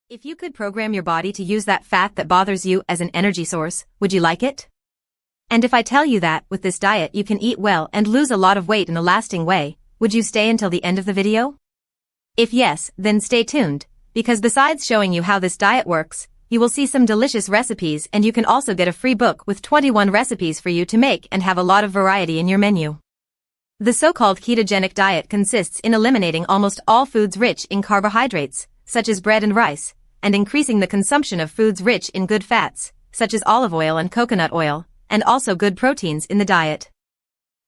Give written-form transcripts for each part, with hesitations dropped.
If you could program your body to use that fat that bothers you as an energy source, would you like it? And if I tell you that, with this diet you can eat well and lose a lot of weight in a lasting way, would you stay until the end of the video? If yes, then stay tuned, because besides showing you how this diet works, you will see some delicious recipes and you can also get a free book with 21 recipes for you to make and have a lot of variety in your menu. The so-called ketogenic diet consists in eliminating almost all foods rich in carbohydrates, such as bread and rice, and increasing the consumption of foods rich in good fats, such as olive oil and coconut oil, and also good proteins in the diet.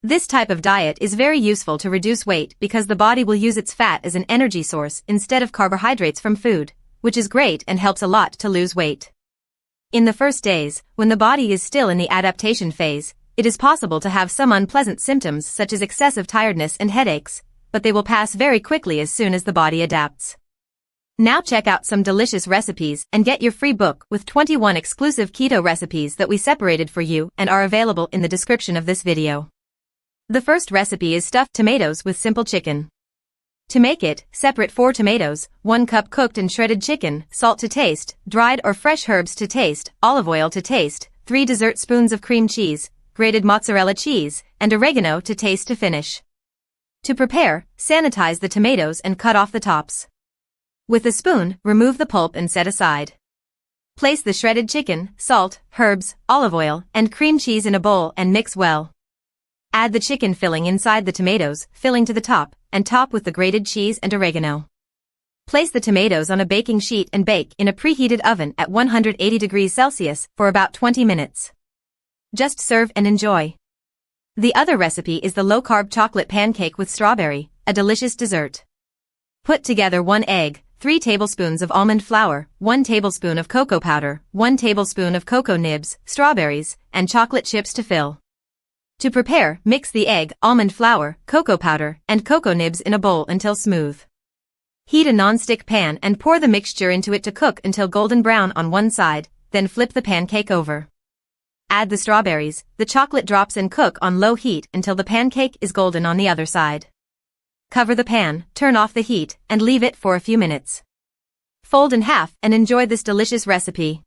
This type of diet is very useful to reduce weight because the body will use its fat as an energy source instead of carbohydrates from food, which is great and helps a lot to lose weight. In the first days, when the body is still in the adaptation phase, it is possible to have some unpleasant symptoms such as excessive tiredness and headaches, but they will pass very quickly as soon as the body adapts. Now check out some delicious recipes and get your free book with 21 exclusive keto recipes that we separated for you and are available in the description of this video. The first recipe is stuffed tomatoes with simple chicken. To make it, separate 4 tomatoes, 1 cup cooked and shredded chicken, salt to taste, dried or fresh herbs to taste, olive oil to taste, 3 dessert spoons of cream cheese, grated mozzarella cheese, and oregano to taste to finish. To prepare, sanitize the tomatoes and cut off the tops. With a spoon, remove the pulp and set aside. Place the shredded chicken, salt, herbs, olive oil, and cream cheese in a bowl and mix well. Add the chicken filling inside the tomatoes, filling to the top, and top with the grated cheese and oregano. Place the tomatoes on a baking sheet and bake in a preheated oven at 180 degrees Celsius for about 20 minutes. Just serve and enjoy. The other recipe is the low-carb chocolate pancake with strawberry, a delicious dessert. Put together 1 egg, 3 tablespoons of almond flour, 1 tablespoon of cocoa powder, 1 tablespoon of cocoa nibs, strawberries, and chocolate chips to fill. To prepare, mix the egg, almond flour, cocoa powder, and cocoa nibs in a bowl until smooth. Heat a non-stick pan and pour the mixture into it to cook until golden brown on one side, then flip the pancake over. Add the strawberries, the chocolate drops and cook on low heat until the pancake is golden on the other side. Cover the pan, turn off the heat, and leave it for a few minutes. Fold in half and enjoy this delicious recipe.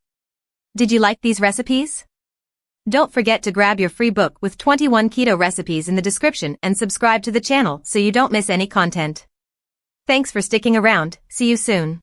Did you like these recipes? Don't forget to grab your free book with 21 keto recipes in the description and subscribe to the channel so you don't miss any content. Thanks for sticking around, see you soon.